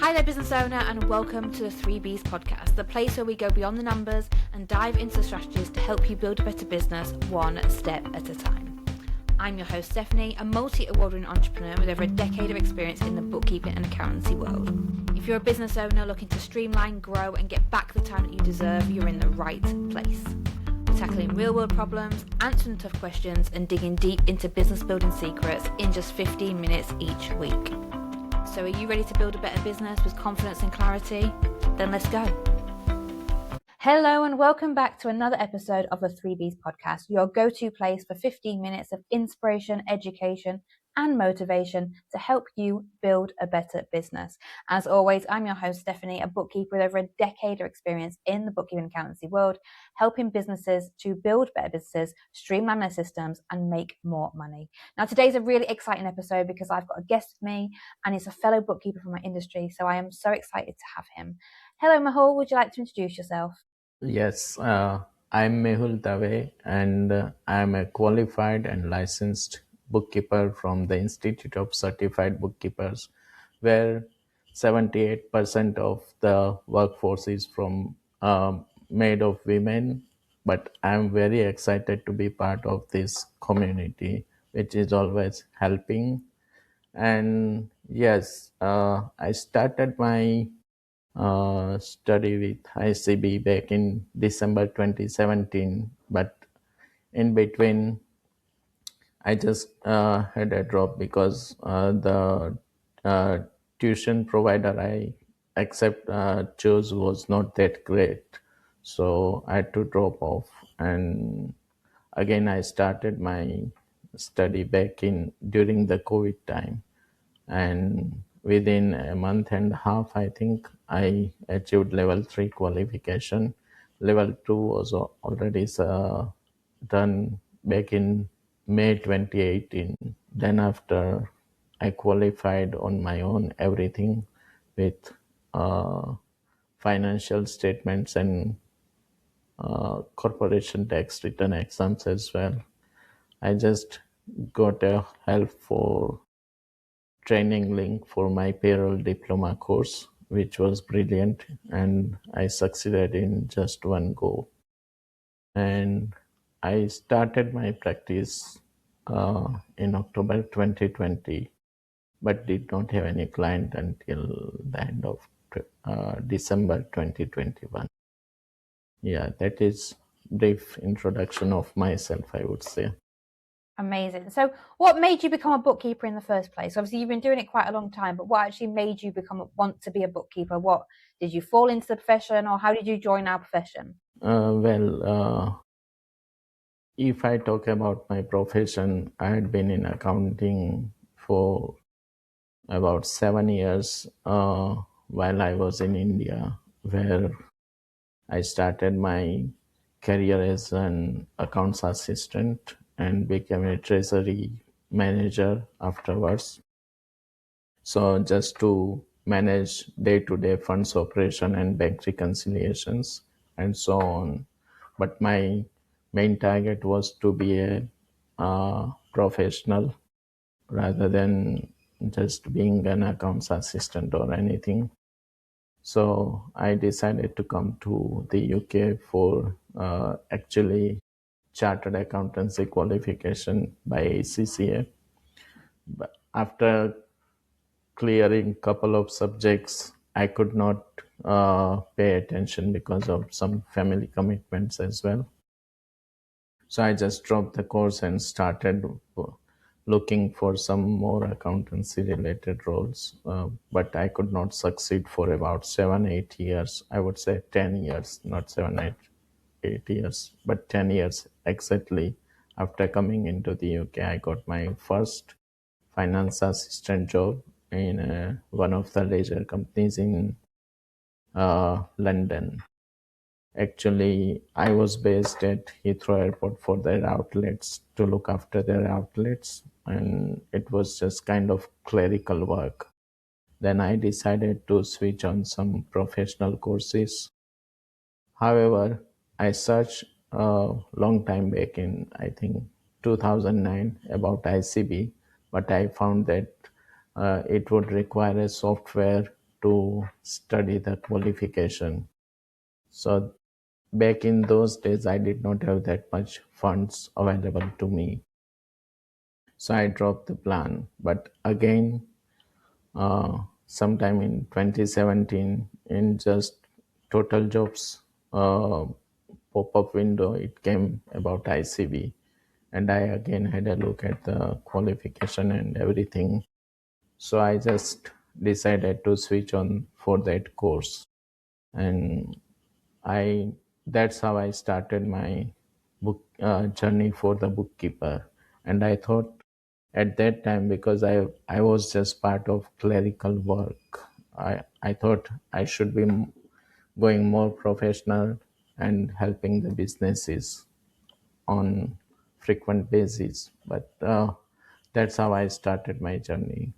Hi there, business owner, and welcome to the 3Bs podcast, the place where we go beyond the numbers and dive into strategies to help you build a better business one step at a time. I'm your host, Stephanie, a multi-award-winning entrepreneur with over a decade of experience in the bookkeeping and accountancy world. If you're a business owner looking to streamline, grow, and get back the time that you deserve, you're in the right place. We're tackling real-world problems, answering tough questions, and digging deep into business-building secrets in just 15 minutes each week. So are you ready to build a better business with confidence and clarity? Then let's go. Hello and welcome back to another episode of the 3Bs podcast, your go-to place for 15 minutes of inspiration, education, and motivation to help you build a better business. As always, I'm your host, Stephanie, a bookkeeper with over a decade of experience in the bookkeeping and accountancy world, helping businesses to build better businesses, streamline their systems, and make more money. Now, today's a really exciting episode because I've got a guest with me, and he's a fellow bookkeeper from my industry, so I am so excited to have him. Hello, Mehul. Would you like to introduce yourself? Yes, I'm Mehul Dave, and I'm a qualified and licensed bookkeeper from the Institute of Certified Bookkeepers, where 78% of the workforce is from made of women. But I'm very excited to be part of this community, which is always helping. And yes, I started my study with ICB back in December 2017, but in between I just had a drop because the tuition provider I chose was not that great, so I had to drop off. And again I started my study back in during the COVID time, and within a month and a half I think I achieved level 3 qualification. Level 2 was already done back in May 2018. Then after I qualified on my own everything with financial statements and corporation tax return exams as well. I just got a help for training link for my payroll diploma course, which was brilliant, and I succeeded in just one go. And I started my practice in October 2020, but did not have any client until the end of December 2021. Yeah, that is brief introduction of myself, I would say. Amazing. So what made you become a bookkeeper in the first place? Obviously, you've been doing it quite a long time, but what actually made you want to be a bookkeeper? What did you fall into the profession, or how did you join our profession? If I talk about my profession, I had been in accounting for about 7 years while I was in India, where I started my career as an accounts assistant and became a treasury manager afterwards. So just to manage day-to-day funds operation and bank reconciliations and so on. But my main target was to be a professional rather than just being an accounts assistant or anything. So I decided to come to the UK for actually chartered accountancy qualification by ACCA. But after clearing couple of subjects, I could not pay attention because of some family commitments as well. So I just dropped the course and started looking for some more accountancy related roles. But I could not succeed for about 7-8 years. I would say 10 years, not 7-8 years, but 10 years exactly. After coming into the UK, I got my first finance assistant job in one of the leisure companies in London. Actually, I was based at Heathrow Airport for their outlets, to look after their outlets, and it was just kind of clerical work. Then I decided to switch on some professional courses. However, I searched a long time back in, I think, 2009 about ICB, but I found that it would require a software to study the qualification. So back in those days, I did not have that much funds available to me. So I dropped the plan. But again, sometime in 2017, in just total jobs pop-up window, it came about ICB. And I again had a look at the qualification and everything. So I just decided to switch on for that course. And I that's how I started my book journey for the bookkeeper. And I thought at that time, because I was just part of clerical work, I thought I should be going more professional and helping the businesses on frequent basis. But that's how I started my journey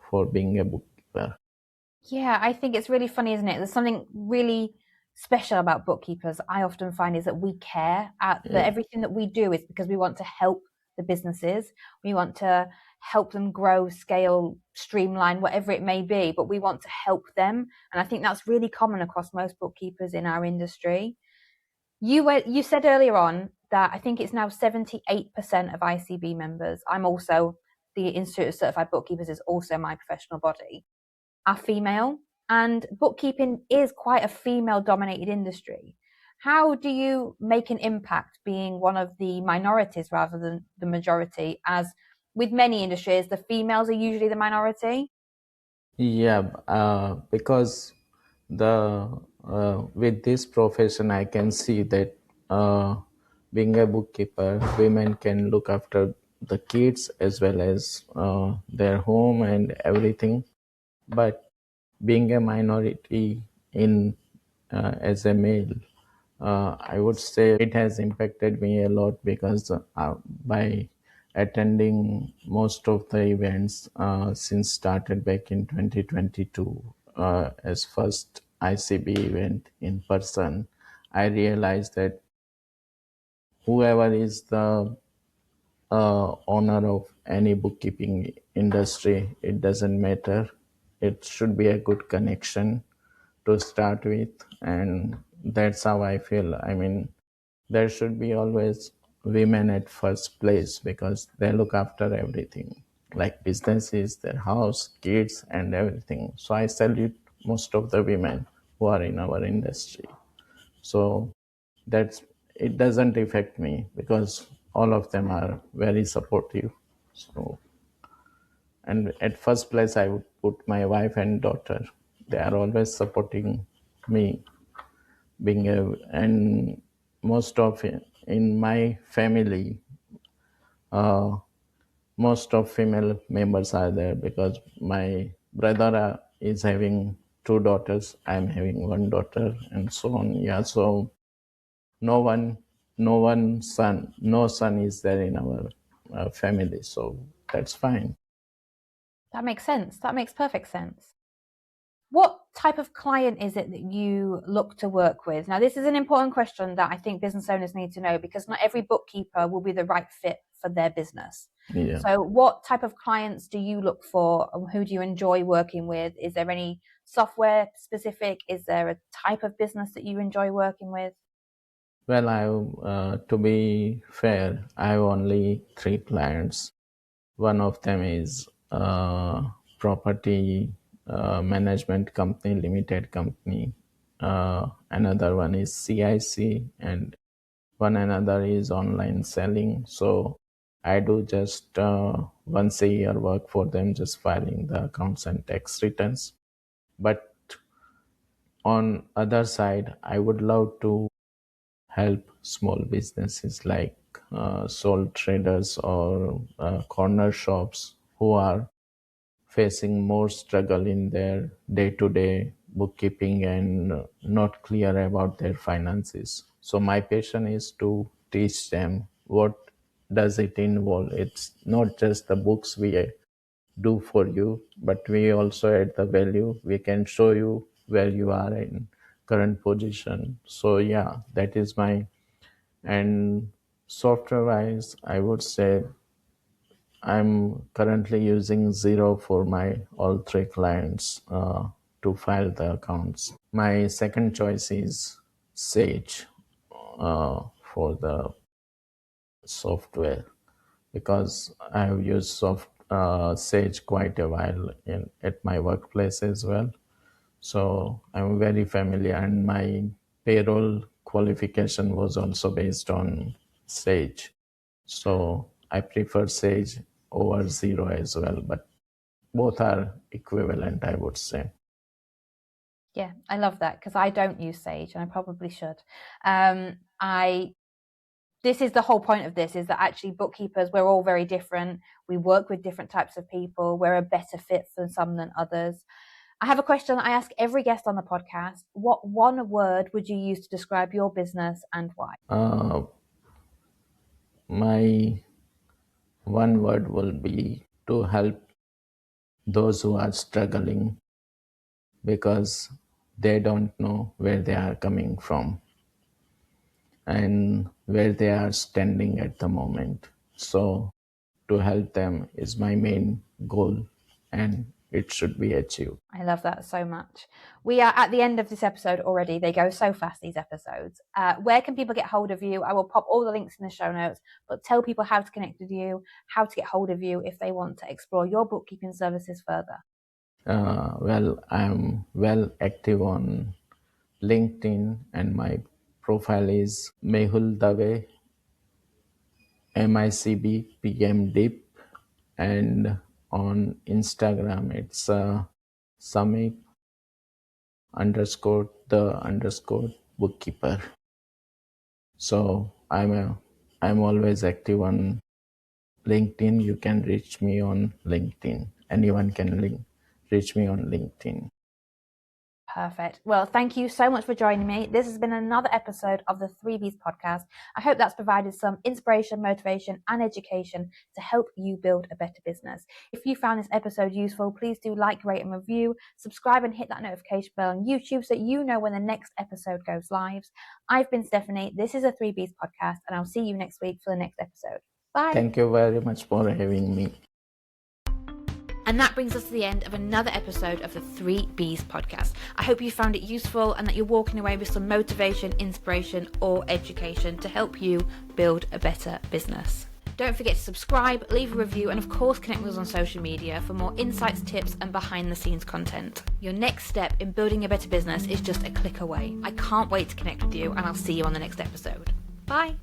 for being a bookkeeper. Yeah, I think it's really funny, isn't it? There's something really special about bookkeepers I often find is that we care that Yeah. everything that we do is because we want to help the businesses. We want to help them grow, scale, streamline, whatever it may be, but we want to help them. And I think that's really common across most bookkeepers in our industry. You said earlier on that I think it's now 78% of ICB members. I'm also the Institute of Certified Bookkeepers is also my professional body are female, and bookkeeping is quite a female dominated industry. How do you make an impact being one of the minorities rather than the majority? As with many industries, the females are usually the minority. Yeah, because the with this profession, I can see that being a bookkeeper, women can look after the kids as well as their home and everything. But being a minority in as a male, I would say it has impacted me a lot because by attending most of the events since started back in 2022 as first ICB event in person, I realized that whoever is the owner of any bookkeeping industry, it doesn't matter. It should be a good connection to start with, and that's how I feel. I mean, there should be always women at first place because they look after everything, like businesses, their house, kids, and everything. So I salute most of the women who are in our industry. So that's it doesn't affect me because all of them are very supportive. So, and at first place I would put my wife and daughter. They are always supporting me being a, and most of in my family, uh, most of female members are there because my brother is having two daughters, I'm having one daughter, and so on. Yeah, so no one, no son is there in our family, so that's fine. That makes sense. That makes perfect sense. What type of client is it that you look to work with? Now, this is an important question that I think business owners need to know because not every bookkeeper will be the right fit for their business. Yeah. So, what type of clients do you look for? Who do you enjoy working with? Is there any software specific? Is there a type of business that you enjoy working with? Well, to be fair, I have only three clients. One of them is property management company, limited company. Another one is CIC, and one another is online selling. So I do just once a year work for them, just filing the accounts and tax returns. But on other side, I would love to help small businesses like sole traders or corner shops who are facing more struggle in their day-to-day bookkeeping and not clear about their finances. So my passion is to teach them what does it involve. It's not just the books we do for you, but we also add the value. We can show you where you are in current position. So yeah, that is my, and software wise, I would say I'm currently using Zero for my all three clients. to file the accounts. My second choice is Sage for the software, because I have used Sage quite a while at my workplace as well. So I'm very familiar, and my payroll qualification was also based on Sage. So I prefer Sage over Zero as well, but both are equivalent, I would say. Yeah, I love that because I don't use Sage and I probably should. This is the whole point of this, is that actually bookkeepers, we're all very different. We work with different types of people. We're a better fit for some than others. I have a question I ask every guest on the podcast. What one word would you use to describe your business and why? My one word will be to help those who are struggling, because they don't know where they are coming from and where they are standing at the moment. So to help them is my main goal, and it should be achieved. I love that so much. We are at the end of this episode already. They go so fast, these episodes. Where can people get hold of you? I will pop all the links in the show notes, but tell people how to connect with you, how to get hold of you if they want to explore your bookkeeping services further. I'm well active on LinkedIn, and my profile is Mehul Dave, MICB and on Instagram it's Samip _ bookkeeper. So I'm always active on LinkedIn. You can reach me on LinkedIn. Anyone can reach me on LinkedIn. Perfect. Well, thank you so much for joining me. This has been another episode of the 3Bs podcast. I hope that's provided some inspiration, motivation, and education to help you build a better business. If you found this episode useful, please do like, rate, and review. Subscribe and hit that notification bell on YouTube so that you know when the next episode goes live. I've been Stephanie. This is a 3Bs podcast, and I'll see you next week for the next episode. Bye. Thank you very much for having me. And that brings us to the end of another episode of the 3Bs podcast. I hope you found it useful and that you're walking away with some motivation, inspiration, or education to help you build a better business. Don't forget to subscribe, leave a review, and of course connect with us on social media for more insights, tips, and behind the scenes content. Your next step in building a better business is just a click away. I can't wait to connect with you, and I'll see you on the next episode. Bye.